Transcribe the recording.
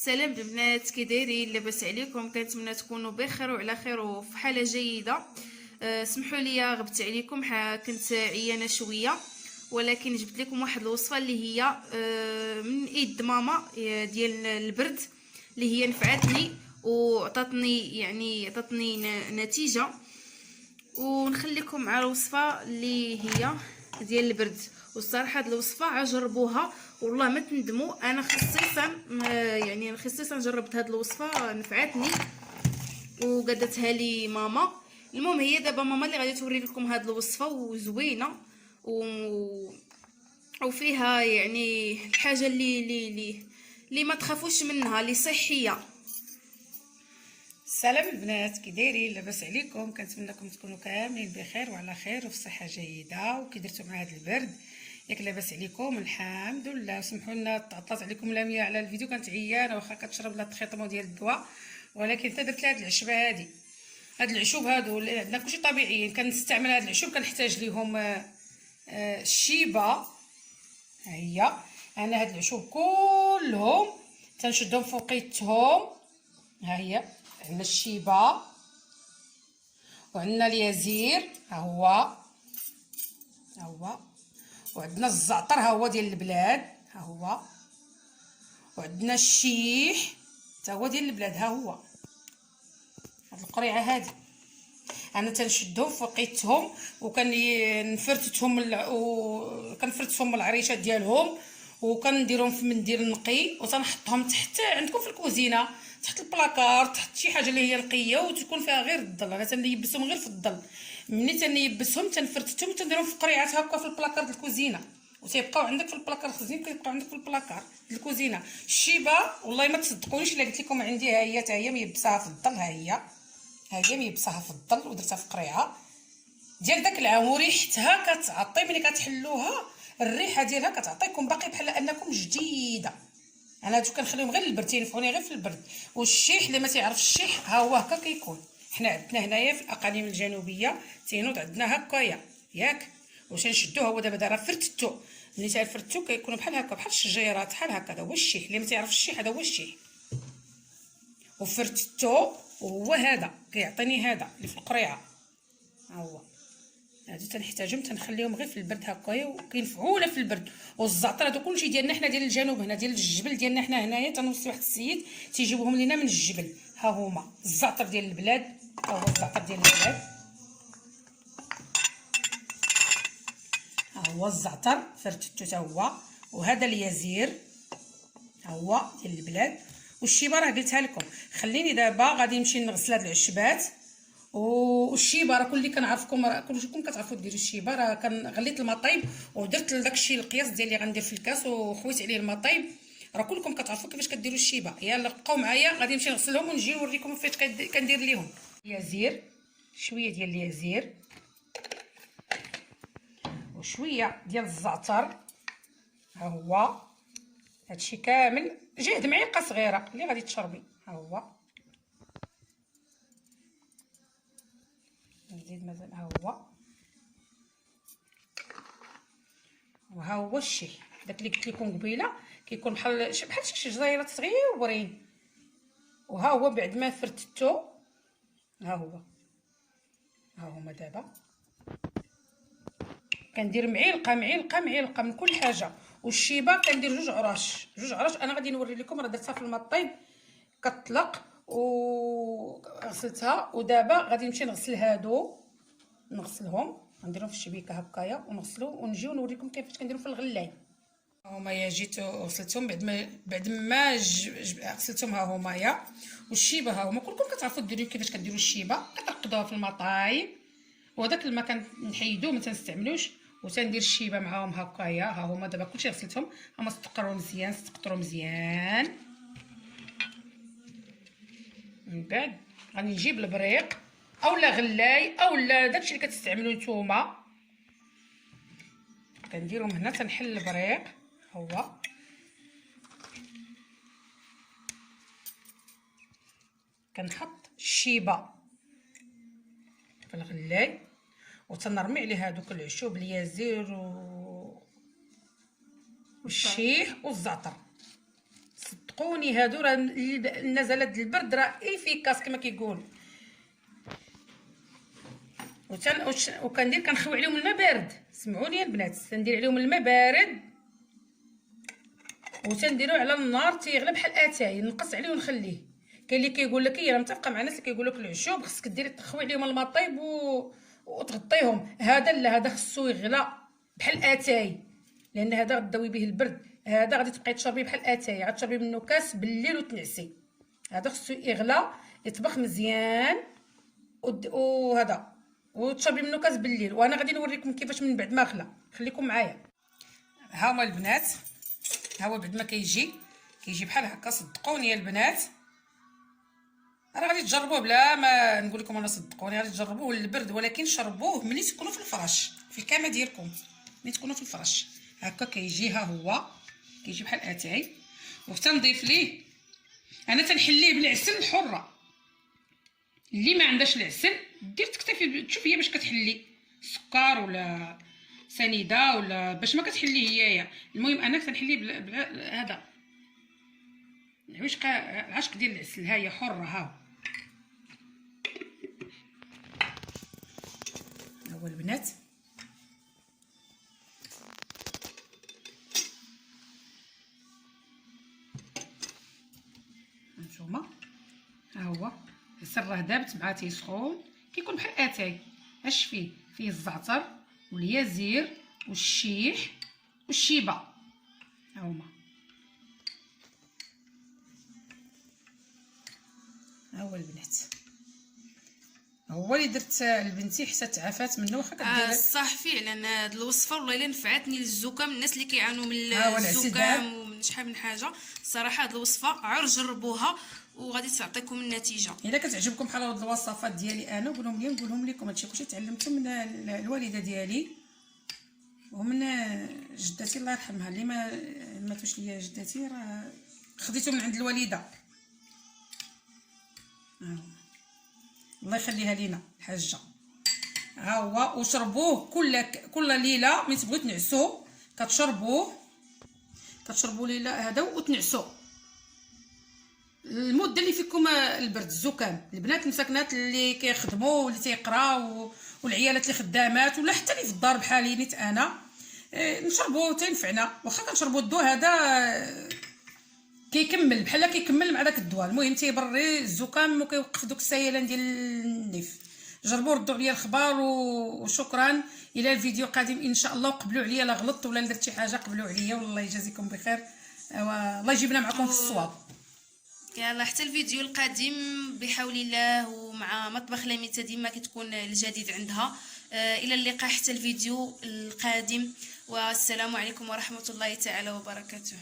سلام البنات، كي دايرين؟ لاباس عليكم؟ كنتمنى تكونوا بخير وعلى خير وفي حاله جيده. سمحوا لي غبت عليكم، كنت عيانه شويه، ولكن جبت لكم واحد الوصفه اللي هي من ايد ماما، ديال البرد، اللي هي نفعتني وعطاتني عطاتني نتيجه. ونخليكم مع الوصفه اللي هي ديال البرد. والصراحه هاد الوصفه جربوها والله ما تندموا. انا خصيصا جربت هاد الوصفه، نفعتني وقدتها لي ماما. المهم هي دابا ماما اللي غادي توري لكم هاد الوصفه، وزوينه وفيها الحاجه اللي ما تخافوش منها، اللي صحيه. سلام البنات، كي دايرين؟ لاباس عليكم؟ كنتمنىكم تكونوا كاملين بخير وعلى خير وفي صحه جيده. وكي درتوا مع هذا البرد ياك لاباس عليكم؟ الحمد لله. سمحوا لنا تعطلت عليكم لميا على الفيديو، كانت عيانه واخا كتشرب لا تخيطمو ديال الدواء، ولكن حتى درت لها هاد العشبه هاد العشوب هادو اللي عندنا كلشي طبيعيين كنستعمل. هاد العشوب كنحتاج ليهم الشيبه. ها هي انا هاد العشوب كلهم تنشدهم فوقيتهم. ها هي عندنا الشيبه وعندنا اليزير، ها هو وعندنا الزعتر، ها هو ديال البلاد، ها هو وعندنا الشيح حتى هو ديال البلاد، ها هو. هاد القريعه هادي انا تنشدهم فوقيتهم وكنفرتهم العريشات ديالهم، وكنديرهم في منديل نقي وتنحطهم تحت عندكم في الكوزينه، تحت البلاكار، تحت شي حاجه اللي هي نقيه وتكون فيها غير الظل. انا تنيبسهم غير في الظل. ملي تنيبسهم تنفرتهم وتنديرهم في قريعات هكا في البلاكار ديال الكوزينه، وتيبقاو عندك في البلاكار الخزين، كيبقاو عندك في البلاكار ديال الكوزينه. الشيبه والله ما تصدقونيش الا قلت لكم عندي ها هي، حتى هي ميبساها في الظل، ها هي ميبساها في الظل ودرتها في قريعه ديال داك العام، وريحتها كتعطي ملي كتحلوها. الريحه ديالها كتعطيكم باقي بحال انكم جديده. انا هادو كنخليهم غير للبرد، تينفعوني غير في البرد. والشيح اللي ما تيعرفش الشيح ها هو هكا كيكون. حنا عندنا هنايا في الاقاليم الجنوبيه تينوض عندنا هكايا ياك، واش نشدوه هو دابا راه فرتتو. ملي تفرتو كيكونوا بحال هكا، بحال الشجيرات بحال هكا. هذا هو الشيح اللي ما تيعرفش الشيح، هذا هو الشيح. وفرتتو وهو هذا كيعطيني هذا اللي في القريعه، ها هو. هادو تنحتاجهم تنخليهم غير في البرد هكايا وكينفعونا في البرد. والزعتر هادو كلشي ديالنا حنا ديال الجنوب هنا، ديال الجبل ديالنا حنا هنايا. تنوصي واحد السيد تيجيبوهم لينا من الجبل. ها هما الزعتر ديال البلاد، ها هو الزعتر ديال البلاد، ها هو الزعتر فرتتو تا هو. وهذا اليزير ها هو ديال البلاد. والشيبه راه قلتها لكم. خليني دابا غادي نمشي نغسل هاد العشبات. والشيبه راه كلشي كنعرفكم، راه كلشيكم كتعرفوا ديروا الشيبه. راه غليت الماء طايب ودرت داكشي القياس ديالي غندير في الكاس وخويت عليه الماء طايب. راه كلكم كتعرفوا كيفاش كديروا الشيبه. يلا بقاو معايا، غادي نمشي نغسلهم ونجي نوريكم فاش كندير ليهم. يزير، شويه ديال اليزير وشويه ديال الزعتر، ها هو. هادشي كامل جهد معلقه صغيره اللي غادي تشربي، ها هو. نزيد مازال، ها هو. وها هو الشيح داك اللي قلت لكم قبيله، كيكون بحال شي شجيرات صغيورين. وها هو بعد ما فرتتو، ها هما. دابا كندير معلقه من كل حاجه. والشيبه كندير جوج عراش. انا غادي نوري لكم، راه درتها في الماء طيب كطلق وغسلتها. ودابا غادي نمشي نغسل هادو، نغسلهم نديرهم في الشبيكه هكايا ونغسلو ونجيو نوريكم كيفاش كنديروا في الغلاي. هما يا جيت غسلتهم بعد ما غسلتهم، ها هما يا. والشيبه ها هما كلكم كتعرفوا ديروا كيفاش كديروا الشيبه. كترقدوها في الماء طايب، وهذاك الماء كنحيدوه ما تنستعملوش، وتندير الشيبه معاهم هكايا. ها هما دابا كلشي غسلتهم، هما استقطروا مزيان. من بعد غادي نجيب البريق اولا غلاي اولا داكشي اللي كتستعملوا نتوما. كنديرهم هنا، تنحل البريق هو. كنحط الشيبه في الغلاي وتنرمي عليه هذوك العشوب، اليزير والشيح والزعتر. صدقوني هادو راه نزلت البرد راه افيكاس كما كيقول. وكندير كنخوي عليهم الماء بارد. سمعوني البنات، تندير عليهم الماء بارد وتنديرو على النار تيغلى بحال اتاي، نقص عليه ونخليه. كاين اللي كيقول لك راه متفقه مع الناس اللي كيقول لك العشوب خصك ديري تخوي عليهم الماء طيب وتغطيهم. هذا لا، هذا خصو يغلى بحال اتاي، لان هذا غداوي به البرد. هذا غادي تبقاي تشربيه بحال اتاي، غتشربي منه كاس بالليل وتنعسي. هذا خصو يغلى يطبخ مزيان وهذا وتشربي منه كاس بالليل. وانا غادي نوريكم كيفاش من بعد ما غلى. خليكم معايا. ها هما البنات، ها هو بعد ما كيجي بحال هكا. صدقوني يا البنات راه غادي تجربوه بلا ما نقول لكم انا، صدقوني غادي تجربوه للبرد، ولكن شربوه ملي تكونوا في الفراش في الكامه ديالكم. ملي تكونوا في الفراش هكا كيجي، ها هو كيجي بحال اتاي. وحتى نضيف ليه انا تنحليه بالعسل الحره. اللي ما عندهاش العسل دير تكتفي تشوف هي باش كتحلي سكر ولا سنيده ولا باش ما كتحلي هي. المهم انا كنحليه هذا العشق ديال العسل. ها هي حره، ها هو البنات. هانتوما ها هو العسل راه دابت مع تيسخون كيكون بحال اتاي. اش فيه الزعتر واليازير والشيح والشيبه. ها هما، ها هو البنات. هو اللي درت لبنتي حتى تعافات منه. واخا كدير صح فعلا هاد الوصفه والله الا نفعتني للزكام. الناس اللي كيعانوا من العسل الزكام ومن شحال من حاجه، الصراحه هاد الوصفه عر جربوها وغادي تعطيكم النتيجه. الا كتعجبكم بحال هاد الوصفات ديالي انا قولهم لي نقولهم لكم. هادشي كلشي تعلمته من الوالده ديالي ومن جدتي الله يرحمها. اللي ما ماتوش ليا جدتي راه خديته من عند الوالده. الله يخليها لينا الحاجه. ها هو، وشربوه كل ليله ملي تبغيو تنعسوا كتشربوا ليله هذا وتنعسوا المده اللي فيكم البرد الزكام. البنات المساكنات اللي كيخدموا واللي تيقراو والعيالات اللي خدامات ولا حتى اللي في الدار بحالي نيت انا نشربوا تينفعنا. واخا كنشربوا الدواء هذا كيكمل بحال كيكمل مع داك الدواء. المهم تيبري الزكام وكيوقف دوك السيلان ديال النيف. جربوا ردوا عليا الخبار وشكرا. الى الفيديو القادم ان شاء الله. وقبلوا عليا لا غلطت ولا درت شي حاجه قبلوا عليا والله يجازيكم بخير. الله يجيبنا معكم في الصواب. يلا حتى الفيديو القادم بحول الله. ومع مطبخ لميتة ديما كتكون الجديد عندها. الى اللقاء حتى الفيديو القادم، والسلام عليكم ورحمه الله تعالى وبركاته.